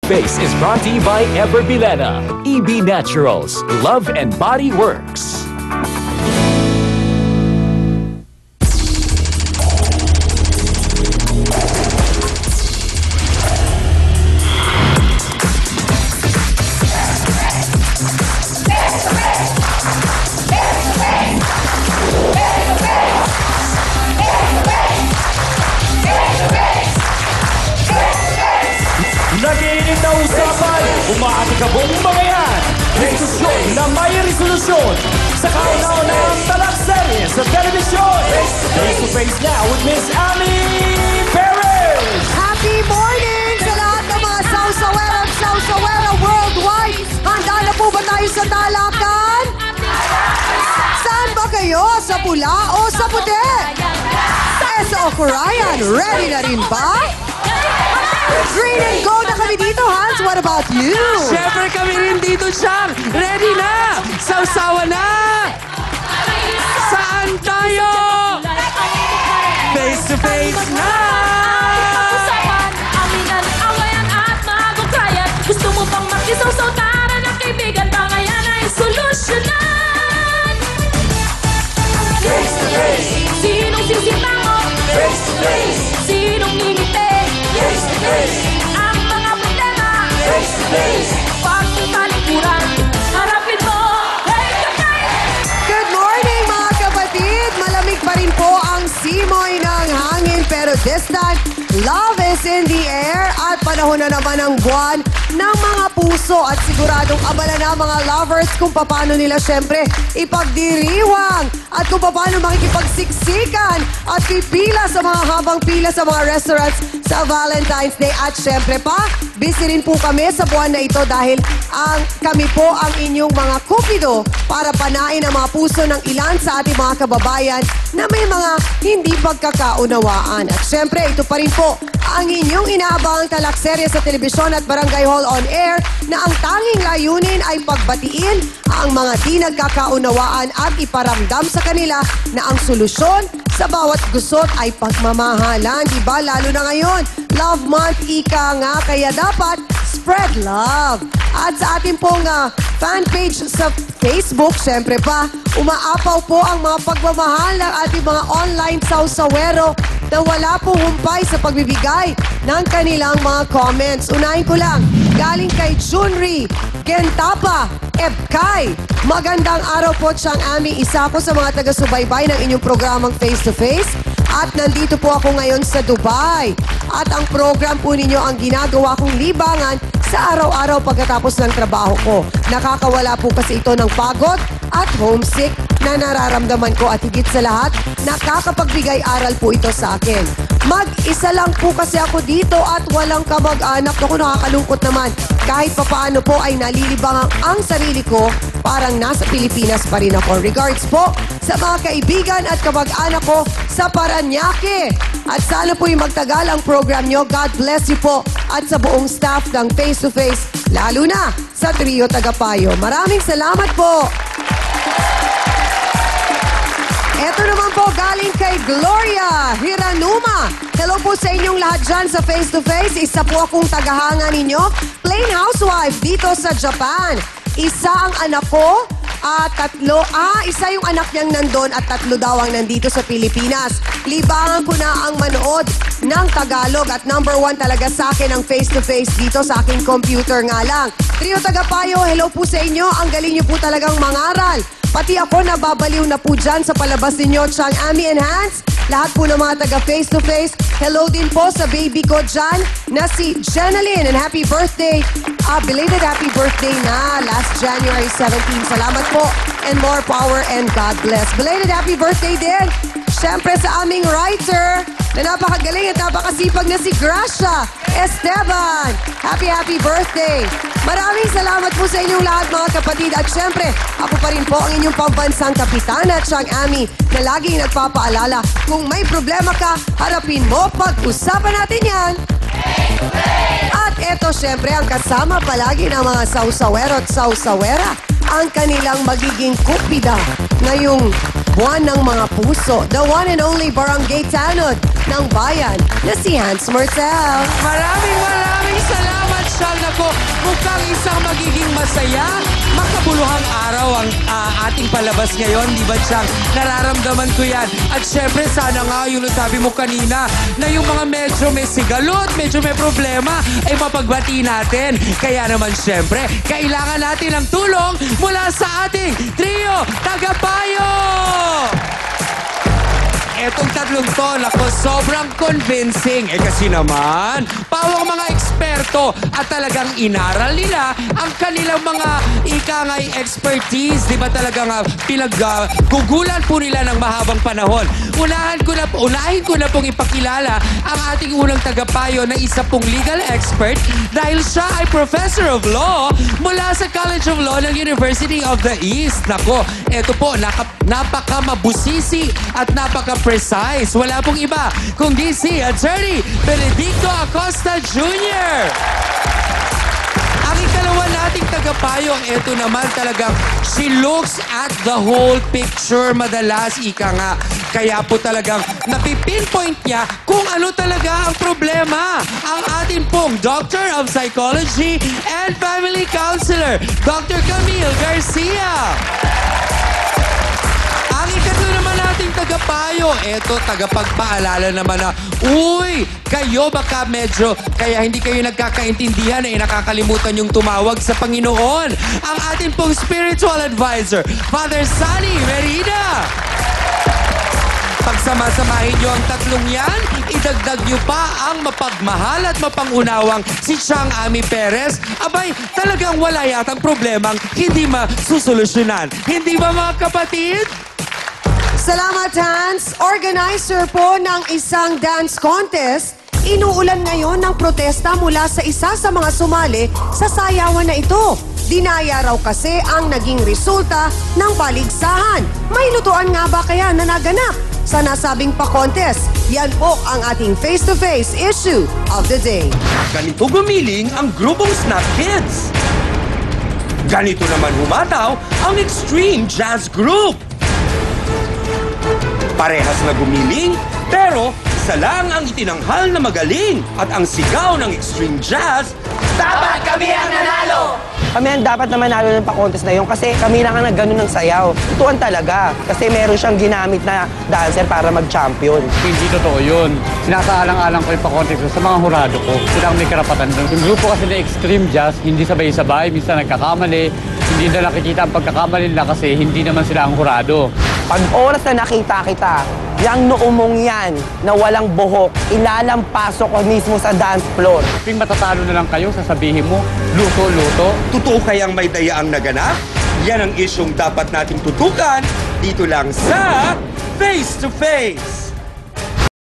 Face is brought to you by Everbilena, EB Naturals, Love and Body Works. Nagiinit na usapan, umaatikabong mga yan. Diskusyon na may resolusyon sa kauna-unahang talakserye sa telebisyon. Face to face now with Miss Ami Perez. Happy morning sa lahat ng mga Sausawera at Sausawera worldwide. Handa na po ba tayo sa talakan? Saan ba kayo? Sa pula o sa puti? Sa Okurayan, ready na rin ba? Green and gold na kami dito, Hans. What about you? Siyempre kami rin dito, Chang. Ready na! Sausawa na! Saan tayo? Face to face na! Usapan, aminan, awayan at magbukrayan. Gusto mo bang makisaw-saw tara ng kaibigan? Bangayan ay solusyonan. Face to face. Sinong sisita mo? Face to face. Sinong ngingiti? Face to face. Ang mga problema? Face to face. Pag talikuran, harapin mo. Hey, kapay! Good morning, mga kapatid. Malamig pa rin po ang simoy ng hangin. Pero this time, love is in the air. At panahon na naman ang buwan ng mga puso. At siguradong abala na mga lovers kung paano nila syempre ipagdiriwang. At kung paano makikipagsiksikan. At pipila sa mga habang pila sa mga restaurants sa Valentine's Day. At syempre pa, busy rin po kami sa buwan na ito dahil kami po ang inyong mga kupido para panain ang mga puso ng ilan sa ating mga kababayan na may mga hindi pagkakaunawaan. At syempre, ito pa rin po ang inyong inaabangang talakserye sa telebisyon at Barangay Hall on Air na ang tanging layunin ay pagbatiin ang mga di nagkakaunawaan at iparamdam sa kanila na ang solusyon sa bawat gusot ay pagmamahalan. Diba? Lalo na ngayon, Love Month, ika nga, kaya dapat spread love. At sa ating pong fan page sa Facebook, syempre pa, umaapaw po ang mga pagmamahal ng ating mga online sausawero na wala pong humpay sa pagbibigay ng kanilang mga comments. Unahin ko lang, galing kay Junri Gentapa Ebkay. Magandang araw po, Chang Ami. Isa ako sa mga taga-subaybay ng inyong programang Face to Face. At nandito po ako ngayon sa Dubai. At ang program po ninyo ang ginagawa kong libangan sa araw-araw pagkatapos ng trabaho ko. Nakakawala po kasi ito ng pagod at homesick na nararamdaman ko at higit sa lahat, nakakapagbigay aral po ito sa akin. Mag-isa lang po kasi ako dito at walang kamag-anak. Ako nakakalungkot naman. Kahit papaano po ay nalilibang ang sarili ko, parang nasa Pilipinas pa rin ako. Regards po sa mga kaibigan at kamag-anak ko sa Paranaque. At sana po yung magtagal ang program nyo. God bless you po at sa buong staff ng Face to Face, lalo na sa Trio Tagapayo. Maraming salamat po. Ito naman po galing kay Gloria Hiranuma. Hello po sa inyong lahat dyan sa Face to Face. Isa po akong tagahanga ninyo. Plain housewife dito sa Japan. Isa ang anak ko at isa yung anak niyang nandun at 3 daw ang nandito sa Pilipinas. Libangan ko na ang manood ng Tagalog at number 1 talaga sa akin ang Face to Face dito sa aking computer nga lang. Trio Tagapayo, hello po sa inyo. Ang galing niyo po talagang mangaral. Pati ako nababaliw na po dyan sa palabas ninyo, Chang Ami and Hans. Lahat po ng mga taga Face to Face. Hello din po sa baby ko dyan na si Jenaline. And happy birthday. Belated happy birthday na last January 17. Salamat po and more power and God bless. Belated happy birthday din. Siyempre sa aming writer na napakagaling at napakasipag na si Gracia Esteban. Happy birthday. Maraming salamat po sa inyong lahat mga kapatid. At siyempre, ako pa rin po ang inyong pambansang kapitana, Chang Ami, na laging nagpapaalala, kung may problema ka, harapin mo, pag-usapan natin yan. At eto siyempre ang kasama palagi ng mga sausawero at sausawera, ang kanilang magiging kupida ngayong buwan ng mga puso, the one and only Barangay Tanod ng bayan na si Hans Martel. Maraming salamat, pasyal. Nako, mukhang isang magiging masaya, makabuluhang araw ang ating palabas ngayon. Di ba, Chang? Nararamdaman ko yan. At syempre, sana nga yung sabi mo kanina na yung mga medyo may sigalot, medyo may problema, ay mapagbati natin. Kaya naman, syempre, kailangan natin ng tulong mula sa ating trio Tagapayo! Etong tatlong to, nako, sobrang convincing. Kasi naman, pawang mga eksperto at talagang inaral nila ang kanilang mga ikangay expertise. Di ba talagang pinaggugulan po nila ng mahabang panahon. Unahin ko na pong ipakilala ang ating unang tagapayo na isa pong legal expert dahil siya ay Professor of Law mula sa College of Law ng University of the East. Nako, eto po, napaka-mabusisi at napaka-precise. Wala pong iba kundi si Attorney Benedicto Acosta Jr. Ang ikalawa nating tagapayo, ito naman talagang she looks at the whole picture madalas, ika nga. Kaya po talagang napipinpoint niya kung ano talaga ang problema. Ang atin pong Doctor of Psychology and Family Counselor, Dr. Camille Garcia. Ang ikatlo naman nating tagapayo, eto, tagapagpaalala naman na, uy, kayo baka medyo, kaya hindi kayo nagkakaintindihan nakakalimutan yung tumawag sa Panginoon. Ang ating pong spiritual advisor, Father Sunny Merida. Pagsama-samahin nyo ang tatlong yan, idagdag nyo pa ang mapagmahal at mapangunawang si Chang Ami Perez. Abay, talagang wala yatang problemang hindi masusolusyonan. Hindi ba, mga kapatid? Salamat, Hans. Organizer po ng isang dance contest, inuulan ngayon ng protesta mula sa isa sa mga sumali sa sayawan na ito. Dinaya raw kasi ang naging resulta ng paligsahan. May lutuan nga ba kaya na naganap sa nasabing pa-contest? Yan po ang ating face-to-face issue of the day. Ganito gumiling ang grupong Snap Kids. Ganito naman humataw ang Extreme Jazz Group. Parehas na gumiling, pero isa lang ang itinanghal na magaling. At ang sigaw ng Extreme Jazz, dapat kami ang nanalo! Kami ang dapat na manalo ng pa-contest na yun kasi kami lang ang nag-ganun ng sayaw. Tutuan talaga kasi meron siyang ginamit na dancer para mag-champion. Hindi totoo yun. Sinasaalang-alang ko yung pa-contest ko sa mga hurado ko. Sila ang may karapatan doon. Yung grupo kasi na Extreme Jazz, hindi sabay-sabay. Minsan nagkakamali. Hindi na nakikita ang pagkakamali nila kasi hindi naman sila ang hurado. Pag oras na nakita kita, yung noo mong yan na walang buhok, ilalampasok ko mismo sa dance floor. Tuwing matatalo na lang kayo, sasabihin mo, luto-luto. Totoo kayang may dayaang naganap? Yan ang isyong dapat nating tutukan dito lang sa Face to Face.